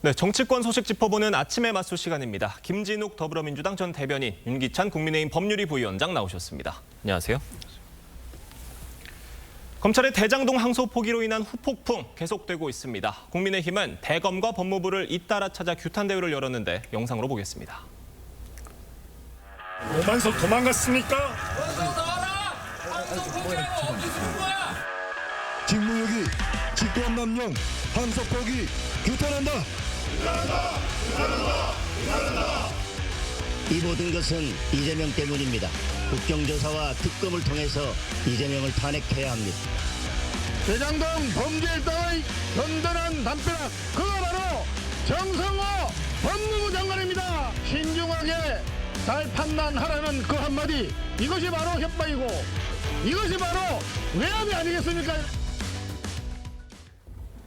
네, 정치권 소식 짚어보는 아침의 맞수 시간입니다. 김진욱 더불어민주당 전 대변인, 윤기찬 국민의힘 법률위 부위원장 나오셨습니다. 안녕하세요. 검찰의 대장동 항소 포기로 인한 후폭풍 계속되고 있습니다. 국민의힘은 대검과 법무부를 잇따라 찾아 규탄 대회를 열었는데 영상으로 보겠습니다. 오만석 도망갔습니까? 직무유기, 직권남용, 항소 포기 규탄한다. 이 모든 것은 이재명 때문입니다. 국정조사와 특검을 통해서 이재명을 탄핵해야 합니다. 대장동 범죄일당의 든든한 담벼락, 그가 바로 정성호 법무부 장관입니다. 신중하게 잘 판단하라는 그 한마디, 이것이 바로 협박이고 이것이 바로 외압이 아니겠습니까?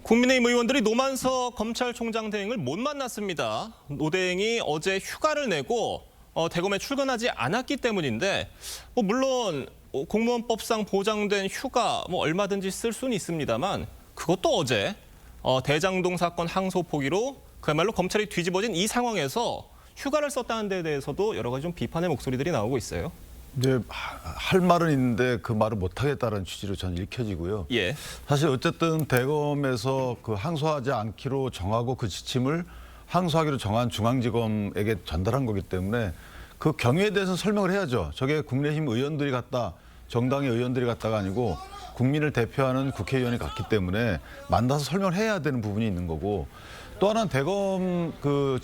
국민의힘 의원들이 노만석 검찰총장 대행을 못 만났습니다. 노 대행이 어제 휴가를 내고 대검에 출근하지 않았기 때문인데 물론 공무원법상 보장된 휴가 얼마든지 쓸 수는 있습니다만 그것도 어제 대장동 사건 항소 포기로 그야말로 검찰이 뒤집어진 이 상황에서 휴가를 썼다는 데 대해서도 여러 가지 좀 비판의 목소리들이 나오고 있어요. 이제 할 말은 있는데 그 말을 못 하겠다는 취지로 저는 읽혀지고요. 예. 사실 어쨌든 대검에서 그 항소하지 않기로 정하고 그 지침을 항소하기로 정한 중앙지검에게 전달한 거기 때문에 그 경위에 대해서 설명을 해야죠. 저게 국민의힘 의원들이 갔다, 정당의 의원들이 갔다가 아니고 국민을 대표하는 국회의원이 갔기 때문에 만나서 설명을 해야 되는 부분이 있는 거고, 또 하나는 대검 그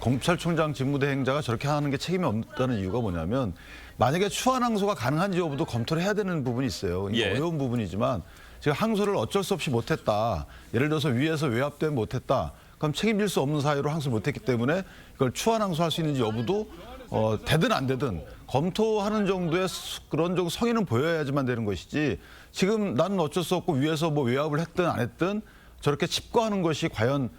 검찰총장 직무대행자가 저렇게 하는 게 책임이 없다는 이유가 뭐냐면, 만약에 추한 항소가 가능한지 여부도 검토를 해야 되는 부분이 있어요. 이게 어려운 부분이지만 제가 항소를 어쩔 수 없이 못했다. 예를 들어서 위에서 외압 때문에 못했다. 그럼 책임질 수 없는 사유로 항소를 못했기 때문에 이걸 추한 항소할 수 있는지 여부도 되든 안 되든 검토하는 정도의 그런 정도 성의는 보여야지만 되는 것이지, 지금 나는 어쩔 수 없고 위에서 외압을 했든 안 했든 저렇게 칩거하는 것이 과연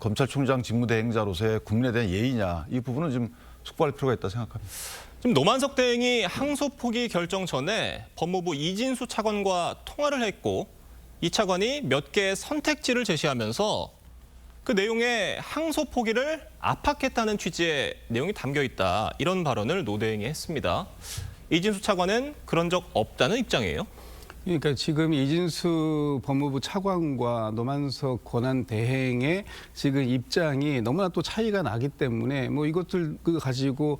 검찰총장 직무대행자로서의 국민에 대한 예의냐, 이 부분은 좀 숙고할 필요가 있다 생각합니다. 지금 노만석 대행이 항소 포기 결정 전에 법무부 이진수 차관과 통화를 했고, 이 차관이 몇 개의 선택지를 제시하면서 그 내용에 항소 포기를 압박했다는 취지의 내용이 담겨 있다, 이런 발언을 노 대행이 했습니다. 이진수 차관은 그런 적 없다는 입장이에요. 그러니까 지금 이진수 법무부 차관과 노만석 권한대행의 지금 입장이 너무나 또 차이가 나기 때문에 이것들 가지고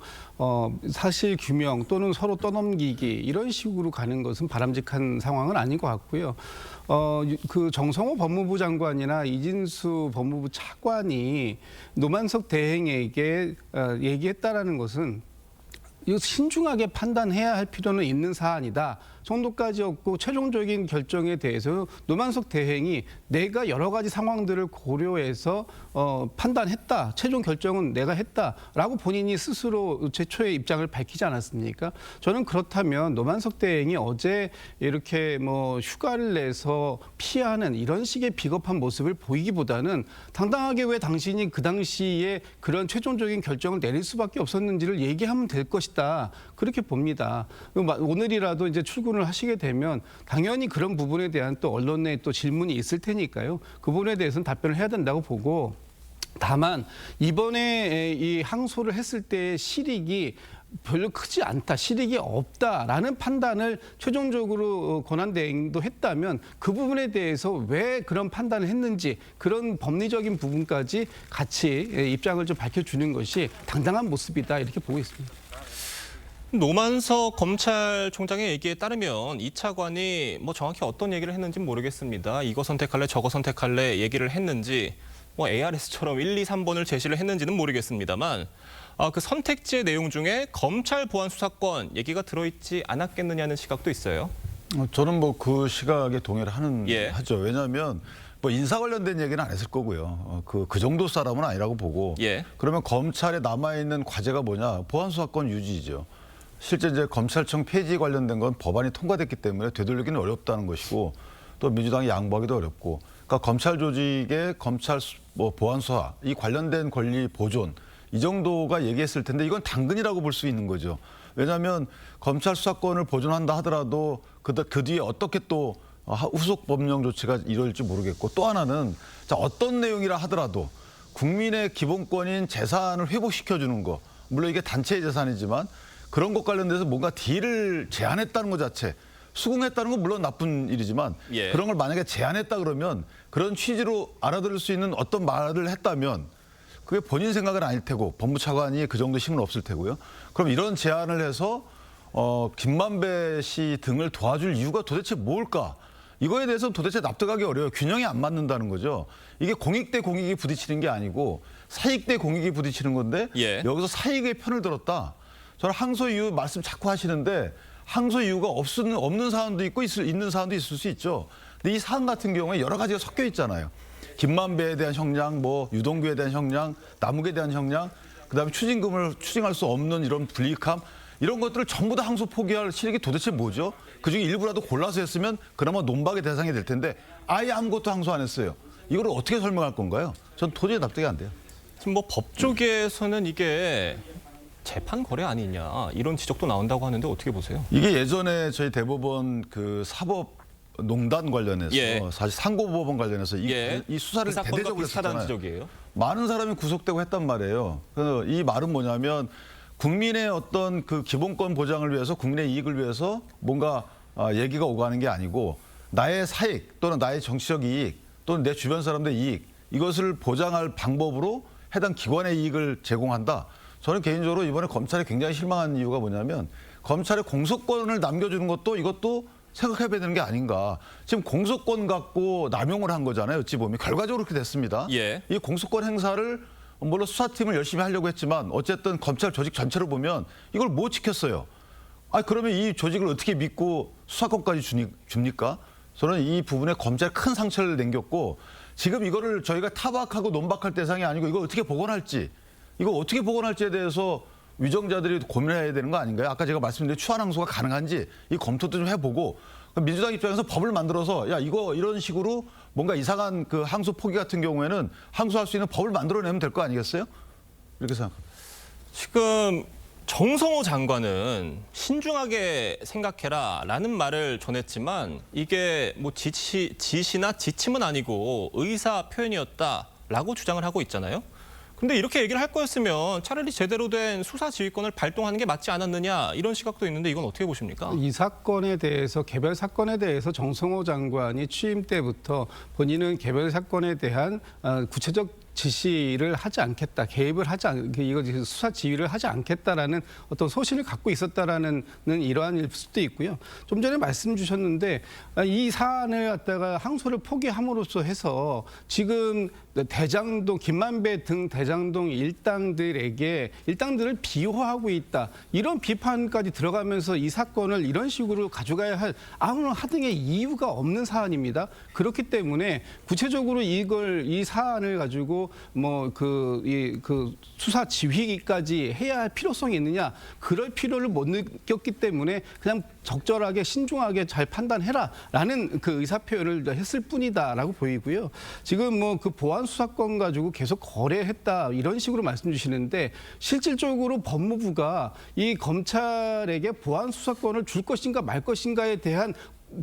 사실 규명 또는 서로 떠넘기기 이런 식으로 가는 것은 바람직한 상황은 아닌 것 같고요. 그 정성호 법무부 장관이나 이진수 법무부 차관이 노만석 대행에게 얘기했다라는 것은 이거 신중하게 판단해야 할 필요는 있는 사안이다 정도까지였고, 최종적인 결정에 대해서 노만석 대행이 내가 여러 가지 상황들을 고려해서 판단했다, 최종 결정은 내가 했다라고 본인이 스스로 최초의 입장을 밝히지 않았습니까? 저는 그렇다면 노만석 대행이 어제 이렇게 휴가를 내서 피하는 이런 식의 비겁한 모습을 보이기보다는 당당하게 왜 당신이 그 당시에 그런 최종적인 결정을 내릴 수밖에 없었는지를 얘기하면 될 것이다, 그렇게 봅니다. 오늘이라도 이제 출근을 하시게 되면 당연히 그런 부분에 대한 또 언론의 또 질문이 있을 테니까요. 그 부분에 대해서는 답변을 해야 된다고 보고, 다만 이번에 이 항소를 했을 때의 실익이 별로 크지 않다, 실익이 없다라는 판단을 최종적으로 권한대행도 했다면 그 부분에 대해서 왜 그런 판단을 했는지, 그런 법리적인 부분까지 같이 입장을 좀 밝혀주는 것이 당당한 모습이다, 이렇게 보고 있습니다. 노만석 검찰총장의 얘기에 따르면 이 차관이 정확히 어떤 얘기를 했는지 모르겠습니다. 이거 선택할래 저거 선택할래 얘기를 했는지 ARS처럼 1, 2, 3번을 제시를 했는지는 모르겠습니다만 그 선택지의 내용 중에 검찰 보안 수사권 얘기가 들어있지 않았겠느냐는 시각도 있어요. 저는 그 시각에 동의를 하죠. 왜냐하면 인사 관련된 얘기는 안 했을 거고요. 그 정도 사람은 아니라고 보고. 그러면 검찰에 남아있는 과제가 뭐냐? 보안 수사권 유지죠. 실제 이제 검찰청 폐지 관련된 건 법안이 통과됐기 때문에 되돌리기는 어렵다는 것이고, 또 민주당이 양보하기도 어렵고, 그러니까 검찰 조직의 검찰 보안 수사 이 관련된 권리 보존 이 정도가 얘기했을 텐데, 이건 당근이라고 볼 수 있는 거죠. 왜냐하면 검찰 수사권을 보존한다 하더라도 그 뒤에 어떻게 또 후속 법령 조치가 이루어질지 모르겠고, 또 하나는 어떤 내용이라 하더라도 국민의 기본권인 재산을 회복시켜주는 거, 물론 이게 단체의 재산이지만 그런 것 관련돼서 뭔가 딜을 제안했다는 것 자체, 수긍했다는 건 물론 나쁜 일이지만 예. 그런 걸 만약에 제안했다 그러면 그런 취지로 알아들을 수 있는 어떤 말을 했다면 그게 본인 생각은 아닐 테고 법무차관이 그 정도 힘은 없을 테고요. 그럼 이런 제안을 해서 김만배 씨 등을 도와줄 이유가 도대체 뭘까? 이거에 대해서는 도대체 납득하기 어려워요. 균형이 안 맞는다는 거죠. 이게 공익 대 공익이 부딪히는 게 아니고 사익 대 공익이 부딪히는 건데 예. 여기서 사익의 편을 들었다. 저는 항소 이유 말씀 자꾸 하시는데 항소 이유가 없는 사안도 있고 있는 사안도 있을 수 있죠. 근데 이 사안 같은 경우에 여러 가지가 섞여 있잖아요. 김만배에 대한 형량, 뭐 유동규에 대한 형량, 남욱에 대한 형량, 그다음에 추징금을 추징할 수 없는 이런 불이익함, 이런 것들을 전부 다 항소 포기할 실익이 도대체 뭐죠? 그중에 일부라도 골라서 했으면 그나마 논박의 대상이 될 텐데 아예 아무것도 항소 안 했어요. 이걸 어떻게 설명할 건가요? 전 도저히 납득이 안 돼요. 지금 뭐 법조계에서는 이게 재판 거래 아니냐 이런 지적도 나온다고 하는데 어떻게 보세요? 이게 예전에 저희 대법원 그 사법농단 관련해서 예. 사실 상고법원 관련해서 예. 이 수사를 그 사건과 대대적으로 비슷하다는 했었잖아요. 지적이에요. 많은 사람이 구속되고 했단 말이에요. 이 말은 뭐냐면 국민의 어떤 그 기본권 보장을 위해서 국민의 이익을 위해서 뭔가 얘기가 오가는 게 아니고 나의 사익 또는 나의 정치적 이익 또는 내 주변 사람들의 이익 이것을 보장할 방법으로 해당 기관의 이익을 제공한다. 저는 개인적으로 이번에 검찰에 굉장히 실망한 이유가 뭐냐면 검찰의 공소권을 남겨주는 것도 이것도 생각해봐야 되는 게 아닌가. 지금 공소권 갖고 남용을 한 거잖아요. 어찌 보면 결과적으로 그렇게 됐습니다. 예. 이 공소권 행사를 물론 수사팀을 열심히 하려고 했지만 어쨌든 검찰 조직 전체로 보면 이걸 못 지켰어요. 그러면 이 조직을 어떻게 믿고 수사권까지 줍니까? 저는 이 부분에 검찰에 큰 상처를 남겼고 지금 이거를 저희가 타박하고 논박할 대상이 아니고 이걸 어떻게 복원할지 이거 어떻게 복원할지에 대해서 위정자들이 고민해야 되는 거 아닌가요? 아까 제가 말씀드린 추한 항소가 가능한지 이 검토도 좀 해보고 민주당 입장에서 법을 만들어서 야 이거 이런 식으로 뭔가 이상한 그 항소 포기 같은 경우에는 항소할 수 있는 법을 만들어내면 될 거 아니겠어요? 이렇게 생각합니다. 지금 정성호 장관은 신중하게 생각해라라는 말을 전했지만 이게 뭐 지시나 지침은 아니고 의사 표현이었다라고 주장을 하고 있잖아요. 근데 이렇게 얘기를 할 거였으면 차라리 제대로 된 수사 지휘권을 발동하는 게 맞지 않았느냐 이런 시각도 있는데 이건 어떻게 보십니까? 이 사건에 대해서 개별 사건에 대해서 정성호 장관이 취임 때부터 본인은 개별 사건에 대한 구체적 지시를 하지 않겠다, 개입을 하지 이거 수사 지휘를 하지 않겠다라는 어떤 소신을 갖고 있었다라는 이러한 수도 있고요. 좀 전에 말씀 주셨는데 이 사안을 갖다가 항소를 포기함으로써 해서 지금 대장동 김만배 등 대장동 일당들을 비호하고 있다 이런 비판까지 들어가면서 이 사건을 이런 식으로 가져가야 할 아무런 하등의 이유가 없는 사안입니다. 그렇기 때문에 구체적으로 이 사안을 가지고 그 수사 지휘까지 해야 할 필요성이 있느냐 그럴 필요를 못 느꼈기 때문에 그냥 적절하게 신중하게 잘 판단해라라는 그 의사 표현을 했을 뿐이다라고 보이고요. 지금 그 보안 수사권 가지고 계속 거래했다 이런 식으로 말씀 주시는데 실질적으로 법무부가 이 검찰에게 보안 수사권을 줄 것인가 말 것인가에 대한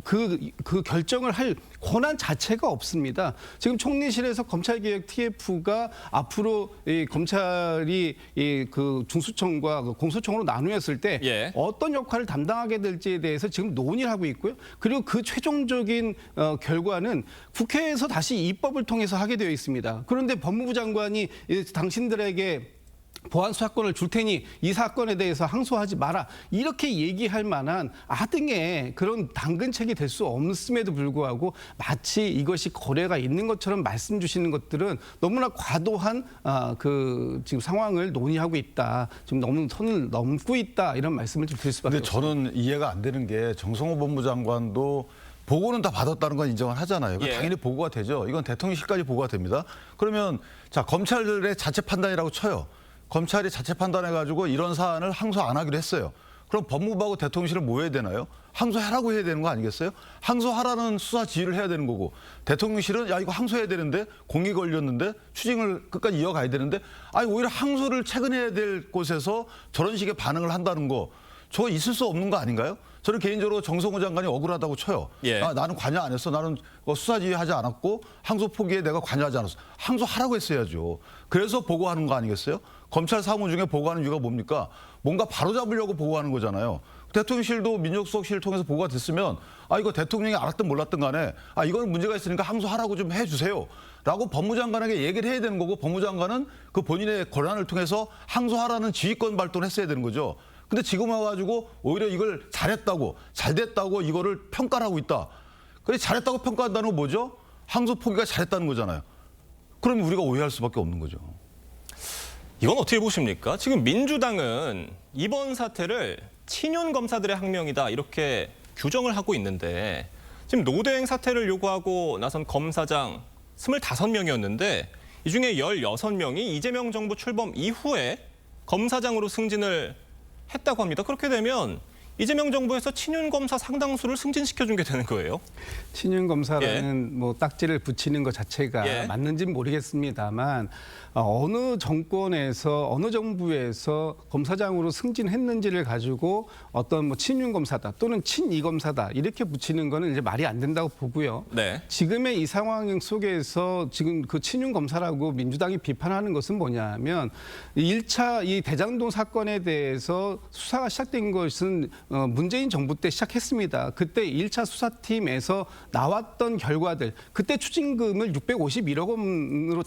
그 결정을 할 권한 자체가 없습니다. 지금 총리실에서 검찰개혁 TF가 앞으로 이 검찰이 그 중수청과 공소청으로 나누었을 때 예. 어떤 역할을 담당하게 될지에 대해서 지금 논의를 하고 있고요. 그리고 그 최종적인 결과는 국회에서 다시 입법을 통해서 하게 되어 있습니다. 그런데 법무부 장관이 당신들에게 보안 수사권을 줄 테니 이 사건에 대해서 항소하지 마라 이렇게 얘기할 만한 아등의 그런 당근책이 될 수 없음에도 불구하고 마치 이것이 거래가 있는 것처럼 말씀 주시는 것들은 너무나 과도한 그 지금 상황을 논의하고 있다. 지금 너무 선을 넘고 있다 이런 말씀을 좀 드릴 수밖에 근데 없습니다. 저는 이해가 안 되는 게 정성호 법무장관도 보고는 다 받았다는 건 인정을 하잖아요. 예. 당연히 보고가 되죠. 이건 대통령실까지 보고가 됩니다. 그러면 자 검찰의 자체 판단이라고 쳐요. 검찰이 자체 판단해가지고 이런 사안을 항소 안 하기로 했어요. 그럼 법무부하고 대통령실은 뭐 해야 되나요? 항소하라고 해야 되는 거 아니겠어요? 항소하라는 수사 지휘를 해야 되는 거고 대통령실은 야 이거 항소해야 되는데 공이 걸렸는데 추징을 끝까지 이어가야 되는데 오히려 항소를 최근해야 될 곳에서 저런 식의 반응을 한다는 거 저거 있을 수 없는 거 아닌가요? 저는 개인적으로 정성호 장관이 억울하다고 쳐요. 예. 나는 관여 안 했어. 나는 수사지휘하지 않았고 항소 포기에 내가 관여하지 않았어. 항소하라고 했어야죠. 그래서 보고하는 거 아니겠어요? 검찰 사무 중에 보고하는 이유가 뭡니까? 뭔가 바로잡으려고 보고하는 거잖아요. 대통령실도 민정수석실을 통해서 보고가 됐으면 이거 대통령이 알았든 몰랐든 간에 이건 문제가 있으니까 항소하라고 좀 해주세요. 라고 법무장관에게 얘기를 해야 되는 거고 법무장관은 그 본인의 권한을 통해서 항소하라는 지휘권 발동을 했어야 되는 거죠. 근데 지금 와가지고 오히려 이걸 잘했다고 잘 됐다고 이거를 평가를 하고 있다. 그래서 잘했다고 평가한다는 건 뭐죠? 항소 포기가 잘했다는 거잖아요. 그러면 우리가 오해할 수밖에 없는 거죠. 이건 어떻게 보십니까? 지금 민주당은 이번 사태를 친윤 검사들의 항명이다 이렇게 규정을 하고 있는데 지금 노대행 사퇴를 요구하고 나선 검사장 25명이었는데 이 중에 16명이 이재명 정부 출범 이후에 검사장으로 승진을 했다고 합니다. 그렇게 되면 이재명 정부에서 친윤 검사 상당수를 승진시켜준 게 되는 거예요. 친윤 검사라는 뭐 딱지를 붙이는 것 자체가 맞는지는 모르겠습니다만 어느 정권에서 어느 정부에서 검사장으로 승진했는지를 가지고 어떤 뭐 친윤 검사다 또는 친이 검사다 이렇게 붙이는 거는 이제 말이 안 된다고 보고요. 네. 지금의 이 상황 속에서 지금 그 친윤 검사라고 민주당이 비판하는 것은 뭐냐면 1차 이 대장동 사건에 대해서 수사가 시작된 것은 문재인 정부 때 시작했습니다. 그때 1차 수사팀에서 나왔던 결과들, 그때 추징금을 651억 원으로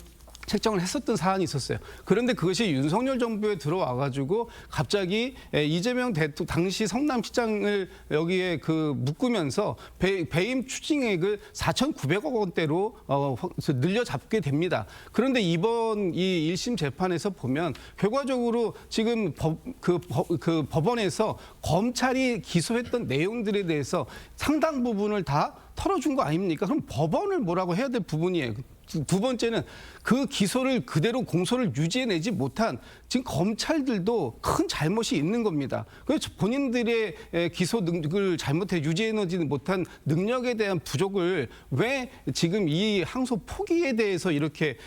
책정을 했었던 사안이 있었어요. 그런데 그것이 윤석열 정부에 들어와가지고 갑자기 이재명 대통령 당시 성남시장을 여기에 묶으면서 배임 추징액을 4,900억 원대로 늘려잡게 됩니다. 그런데 이번 이 1심 재판에서 보면 결과적으로 지금 법원에서 검찰이 기소했던 내용들에 대해서 상당 부분을 다 털어준 거 아닙니까? 그럼 법원을 뭐라고 해야 될 부분이에요. 두 번째는 그 기소를 그대로 공소를 유지해내지 못한 지금 검찰들도 큰 잘못이 있는 겁니다. 그래서 본인들의 기소 능력을 잘못해 유지해내지 못한 능력에 대한 부족을 왜 지금 이 항소 포기에 대해서 이렇게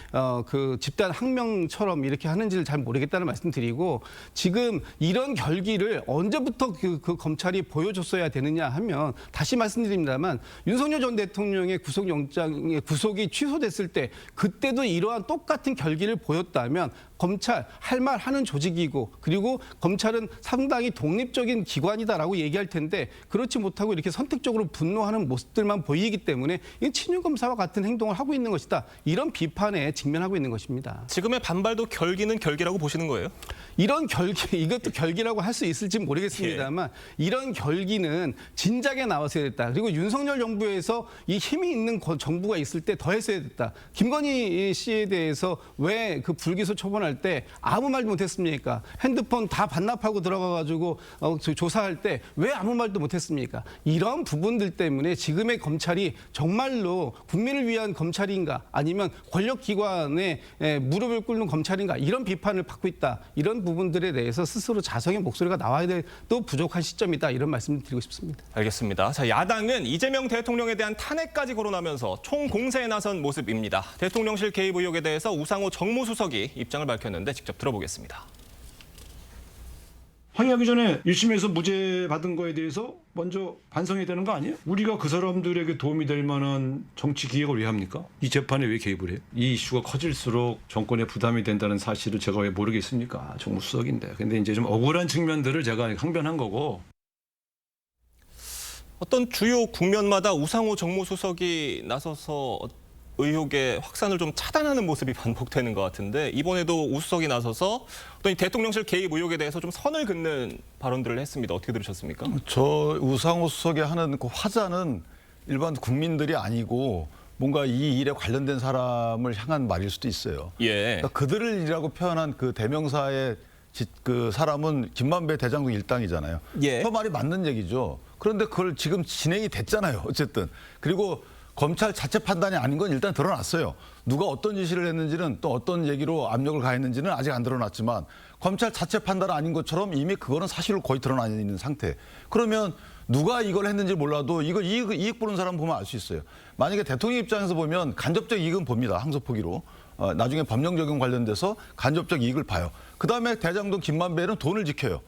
그 집단 항명처럼 이렇게 하는지를 잘 모르겠다는 말씀드리고 지금 이런 결기를 언제부터 그 검찰이 보여줬어야 되느냐 하면 다시 말씀드립니다만 윤석열 전 대통령의 구속영장의 구속이 취소됐을 때 그때도 이러한 똑같은 결기를 보였다면 검찰 할 말 하는 조직이고 그리고 검찰은 상당히 독립적인 기관이다라고 얘기할 텐데 그렇지 못하고 이렇게 선택적으로 분노하는 모습들만 보이기 때문에 이건 친윤 검사와 같은 행동을 하고 있는 것이다. 이런 비판에 직면하고 있는 것입니다. 지금의 반발도 결기는 결기라고 보시는 거예요? 이런 결기, 이것도 결기라고 할 수 있을지 모르겠습니다만 이런 결기는 진작에 나왔어야 됐다. 그리고 윤석열 정부에서 이 힘이 있는 정부가 있을 때 더 했어야 됐다. 김건희 씨에 대해서 왜 그 불기소 처분할 때 아무 말도 못했습니까? 핸드폰 다 반납하고 들어가가지고 조사할 때 왜 아무 말도 못했습니까? 이런 부분들 때문에 지금의 검찰이 정말로 국민을 위한 검찰인가 아니면 권력기관에 무릎을 꿇는 검찰인가 이런 비판을 받고 있다. 이런 부분들에 대해서 스스로 자성의 목소리가 나와야 될 또 부족한 시점이다. 이런 말씀을 드리고 싶습니다. 알겠습니다. 자, 야당은 이재명 대통령에 대한 탄핵까지 거론하면서 총공세에 나선 모습입니다. 대통령실 개입 의혹에 대해서 우상호 정무수석이 입장을 밝혔는데 직접 들어보겠습니다. 항의하기 전에 1심에서 무죄 받은 거에 대해서 먼저 반성해야 되는 거 아니에요? 우리가 그 사람들에게 도움이 될 만한 정치 기획을 왜 합니까? 이 재판에 왜 개입을 해요? 이 이슈가 커질수록 정권에 부담이 된다는 사실을 제가 왜 모르겠습니까? 정무수석인데. 근데 이제 좀 억울한 측면들을 제가 항변한 거고. 어떤 주요 국면마다 우상호 정무수석이 나서서 의혹의 확산을 좀 차단하는 모습이 반복되는 것 같은데 이번에도 우 수석이 나서서 어떤 대통령실 개입 의혹에 대해서 좀 선을 긋는 발언들을 했습니다. 어떻게 들으셨습니까? 저 우상호 수석이 하는 그 화자는 일반 국민들이 아니고 뭔가 이 일에 관련된 사람을 향한 말일 수도 있어요. 예. 그러니까 그들이라고 표현한 그 대명사의 그 사람은 김만배 대장동 일당이잖아요. 예. 그 말이 맞는 얘기죠. 그런데 그걸 지금 진행이 됐잖아요. 어쨌든. 그리고 검찰 자체 판단이 아닌 건 일단 드러났어요. 누가 어떤 지시를 했는지는 또 어떤 얘기로 압력을 가했는지는 아직 안 드러났지만 검찰 자체 판단 아닌 것처럼 이미 그거는 사실로 거의 드러나 있는 상태. 그러면 누가 이걸 했는지 몰라도 이거 이익 보는 사람 보면 알 수 있어요. 만약에 대통령 입장에서 보면 간접적 이익은 봅니다. 항소 포기로. 나중에 법령 적용 관련돼서 간접적 이익을 봐요. 그다음에 대장동 김만배는 돈을 지켜요.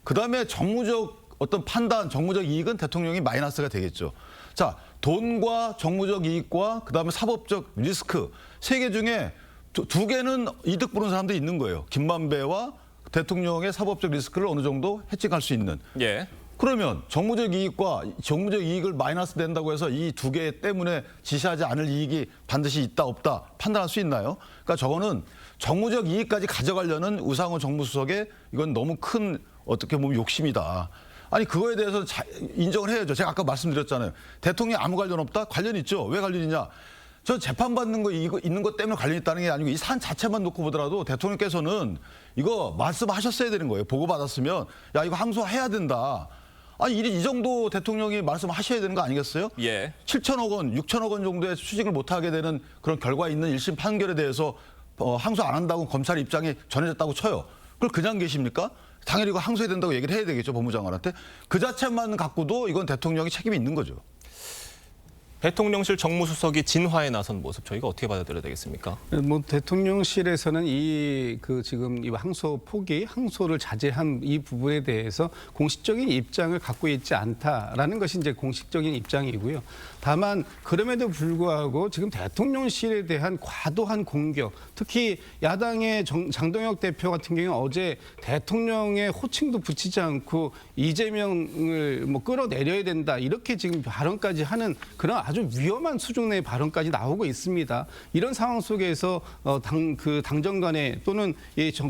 그다음에 정무적 어떤 판단, 정무적 이익은 대통령이 마이너스가 되겠죠. 자, 돈과 정무적 이익과 그다음에 사법적 리스크 3개 중에 두 개는 이득 보는 사람도 있는 거예요. 김만배와 대통령의 사법적 리스크를 어느 정도 해칭할 수 있는. 예. 그러면 정무적 이익과 정무적 이익을 마이너스 된다고 해서 이 2개 때문에 지시하지 않을 이익이 반드시 있다 없다 판단할 수 있나요? 그러니까 저거는 정무적 이익까지 가져가려는 우상호 정무수석의 이건 너무 큰 어떻게 보면 욕심이다. 아니 그거에 대해서 인정을 해야죠. 제가 아까 말씀드렸잖아요. 대통령이 아무 관련 없다? 관련 있죠. 왜 관련이냐? 저 재판받는 거 이거 있는 것 때문에 관련이 있다는 게 아니고 이 사안 자체만 놓고 보더라도 대통령께서는 이거 말씀하셨어야 되는 거예요. 보고받았으면 야 이거 항소해야 된다. 아니 이 정도 대통령이 말씀하셔야 되는 거 아니겠어요? 예. 7천억 원, 6천억 원 정도의 수익을 못하게 되는 그런 결과 있는 1심 판결에 대해서 항소 안 한다고 검찰 입장이 전해졌다고 쳐요. 그걸 그냥 계십니까? 당연히 이거 항소해야 된다고 얘기를 해야 되겠죠. 법무장관한테. 그 자체만 갖고도 이건 대통령이 책임이 있는 거죠. 대통령실 정무수석이 진화에 나선 모습 저희가 어떻게 받아들여야 되겠습니까? 뭐 대통령실에서는 지금 이 항소 포기, 항소를 자제한 이 부분에 대해서 공식적인 입장을 갖고 있지 않다라는 것이 이제 공식적인 입장이고요. 다만 그럼에도 불구하고 지금 대통령실에 대한 과도한 공격, 특히 야당의 장동혁 대표 같은 경우는 어제 대통령의 호칭도 붙이지 않고 이재명을 뭐 끌어내려야 된다 이렇게 지금 발언까지 하는 그런 아주 위험한 수준의 발언까지 나오고 있습니다. 이런 상황 속에서 당정 간에 또는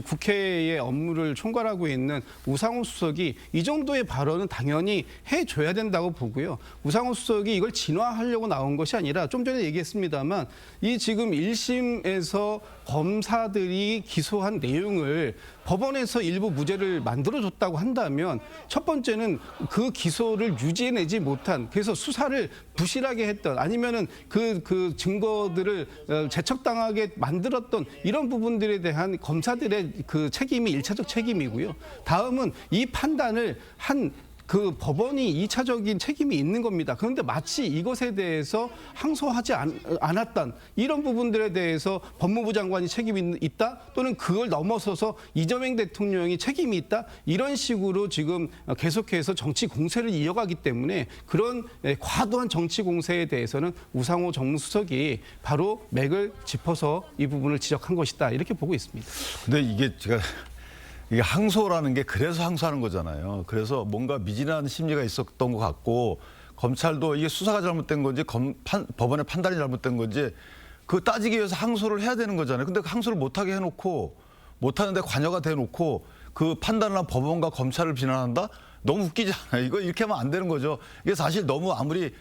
국회의 업무를 총괄하고 있는 우상호 수석이 이 정도의 발언은 당연히 해줘야 된다고 보고요. 우상호 수석이 이걸 진화하려고 나온 것이 아니라 좀 전에 얘기했습니다만 이 지금 1심에서 검사들이 기소한 내용을 법원에서 일부 무죄를 만들어줬다고 한다면 첫 번째는 그 기소를 유지해내지 못한 그래서 수사를 부실하게 했던 아니면은 그 증거들을 제척당하게 만들었던 이런 부분들에 대한 검사들의 그 책임이 1차적 책임이고요. 다음은 이 판단을 한 그 법원이 2차적인 책임이 있는 겁니다. 그런데 마치 이것에 대해서 항소하지 않았던 이런 부분들에 대해서 법무부 장관이 책임이 있다 또는 그걸 넘어서서 이재명 대통령이 책임이 있다 이런 식으로 지금 계속해서 정치 공세를 이어가기 때문에 그런 과도한 정치 공세에 대해서는 우상호 정무수석이 바로 맥을 짚어서 이 부분을 지적한 것이다 이렇게 보고 있습니다. 근데 이게 이게 항소라는 게 그래서 항소하는 거잖아요. 그래서 뭔가 미진한 심리가 있었던 것 같고 검찰도 이게 수사가 잘못된 건지 법원의 판단이 잘못된 건지 그 따지기 위해서 항소를 해야 되는 거잖아요. 근데 항소를 못하게 해놓고 못하는데 관여가 돼놓고 그 판단을 한 법원과 검찰을 비난한다? 너무 웃기지 않아요. 이거 이렇게 하면 안 되는 거죠. 이게 사실 너무 아무리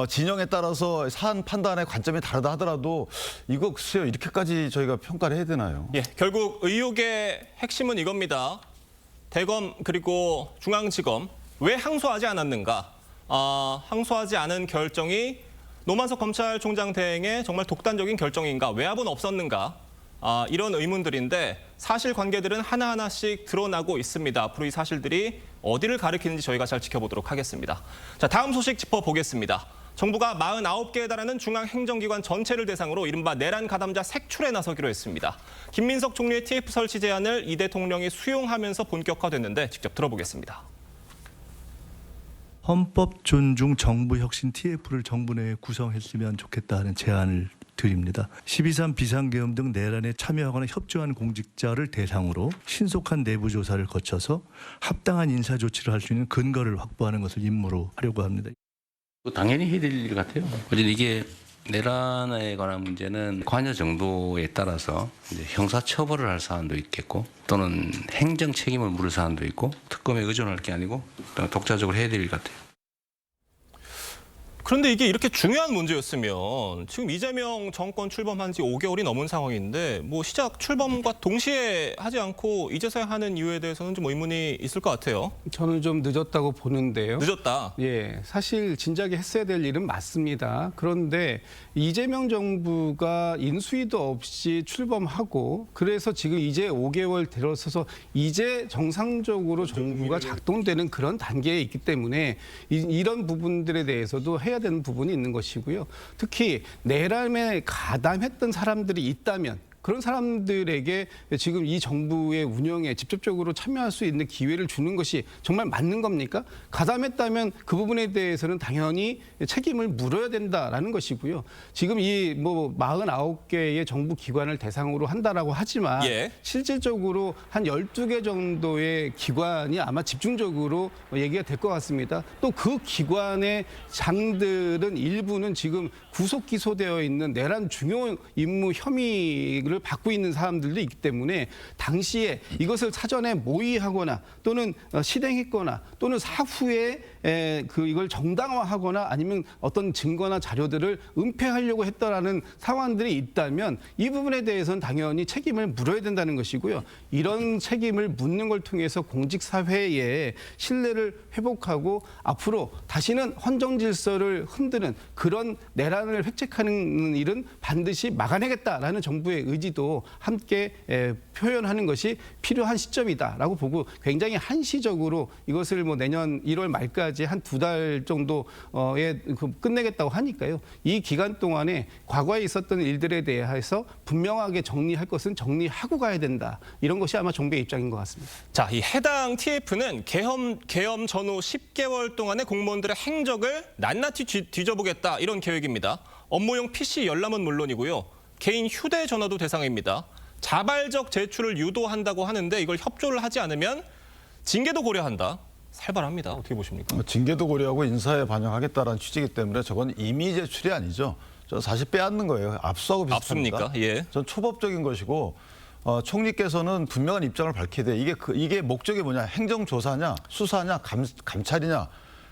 진영에 따라서 사안 판단의 관점이 다르다 하더라도 이거 글쎄요 이렇게까지 저희가 평가를 해야 되나요? 예, 결국 의혹의 핵심은 이겁니다. 대검 그리고 중앙지검 왜 항소하지 않았는가? 항소하지 않은 결정이 노만석 검찰총장 대행의 정말 독단적인 결정인가? 외압은 없었는가? 이런 의문들인데 사실관계들은 하나하나씩 드러나고 있습니다. 앞으로 이 사실들이 어디를 가리키는지 저희가 잘 지켜보도록 하겠습니다. 자, 다음 소식 짚어보겠습니다. 정부가 49개에 달하는 중앙행정기관 전체를 대상으로 이른바 내란 가담자 색출에 나서기로 했습니다. 김민석 총리의 TF 설치 제안을 이 대통령이 수용하면서 본격화됐는데 직접 들어보겠습니다. 헌법 존중 정부 혁신 TF를 정부 내에 구성했으면 좋겠다는 제안을 드립니다. 12.3 비상계엄 등 내란에 참여하거나 협조한 공직자를 대상으로 신속한 내부 조사를 거쳐서 합당한 인사 조치를 할 수 있는 근거를 확보하는 것을 임무로 하려고 합니다. 당연히 해야 될 일 같아요. 어쨌든 이게 내란에 관한 문제는 관여 정도에 따라서 이제 형사 처벌을 할 사안도 있겠고 또는 행정 책임을 물을 사안도 있고 특검에 의존할 게 아니고 독자적으로 해야 될 일 같아요. 그런데 이게 이렇게 중요한 문제였으면 지금 이재명 정권 출범한 지 5개월이 넘은 상황인데 뭐 시작 출범과 동시에 하지 않고 이제서야 하는 이유에 대해서는 좀 의문이 있을 것 같아요. 저는 좀 늦었다고 보는데요. 늦었다. 예, 사실 진작에 했어야 될 일은 맞습니다. 그런데 이재명 정부가 인수위도 없이 출범하고 그래서 지금 이제 5개월 들어서서 이제 정상적으로 정부가 작동되는 그런 단계에 있기 때문에 이런 부분들에 대해서도 해야 되는 부분이 있는 것이고요. 특히 내란에 가담했던 사람들이 있다면 그런 사람들에게 지금 이 정부의 운영에 직접적으로 참여할 수 있는 기회를 주는 것이 정말 맞는 겁니까? 가담했다면 그 부분에 대해서는 당연히 책임을 물어야 된다라는 것이고요. 지금 이 49개의 정부 기관을 대상으로 한다라고 하지만 예. 실질적으로 한 12개 정도의 기관이 아마 집중적으로 얘기가 될 것 같습니다. 또 그 기관의 장들은 일부는 지금 구속 기소되어 있는 내란 중요 임무 혐의를 받고 있는 사람들도 있기 때문에 당시에 이것을 사전에 모의하거나 또는 실행했거나 또는 사후에 이걸 정당화하거나 아니면 어떤 증거나 자료들을 은폐하려고 했다라는 상황들이 있다면 이 부분에 대해서는 당연히 책임을 물어야 된다는 것이고요. 이런 책임을 묻는 걸 통해서 공직사회의 신뢰를 회복하고 앞으로 다시는 헌정 질서를 흔드는 그런 내란을 획책하는 일은 반드시 막아내겠다라는 정부의 의지도 함께 표현하는 것이 필요한 시점이다라고 보고 굉장히 한시적으로 이것을 내년 1월 말까지 한 2달 정도에 끝내겠다고 하니까요. 이 기간 동안에 과거에 있었던 일들에 대해서 분명하게 정리할 것은 정리하고 가야 된다. 이런 것이 아마 정부의 입장인 것 같습니다. 자, 이 해당 TF는 계엄 전후 10개월 동안의 공무원들의 행적을 낱낱이 뒤져보겠다 이런 계획입니다. 업무용 PC 열람은 물론이고요. 개인 휴대전화도 대상입니다. 자발적 제출을 유도한다고 하는데 이걸 협조를 하지 않으면 징계도 고려한다. 살벌합니다. 어떻게 보십니까? 징계도 고려하고 인사에 반영하겠다라는 취지이기 때문에 저건 임의 제출이 아니죠. 저 사실 빼앗는 거예요. 압수하고 비슷합니다. 압수입니까? 예. 전 초법적인 것이고 총리께서는 분명한 입장을 밝혀야 돼. 이게 목적이 뭐냐? 행정조사냐, 수사냐, 감찰이냐.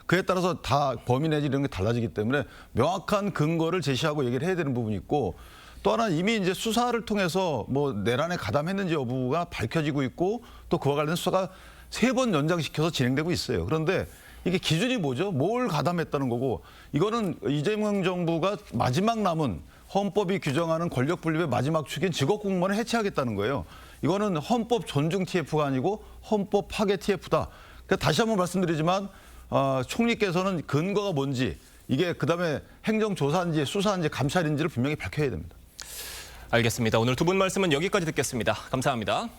그에 따라서 다 범위 내지 이런 게 달라지기 때문에 명확한 근거를 제시하고 얘기를 해야 되는 부분이 있고 또 하나 이미 이제 수사를 통해서 내란에 가담했는지 여부가 밝혀지고 있고 또 그와 관련 수사가 3번 연장시켜서 진행되고 있어요. 그런데 이게 기준이 뭐죠? 뭘 가담했다는 거고 이거는 이재명 정부가 마지막 남은 헌법이 규정하는 권력 분립의 마지막 축인 직업 공무원을 해체하겠다는 거예요. 이거는 헌법 존중 TF가 아니고 헌법 파괴 TF다. 그러니까 다시 한번 말씀드리지만 총리께서는 근거가 뭔지 이게 그다음에 행정조사인지 수사인지 감찰인지를 분명히 밝혀야 됩니다. 알겠습니다. 오늘 두 분 말씀은 여기까지 듣겠습니다. 감사합니다.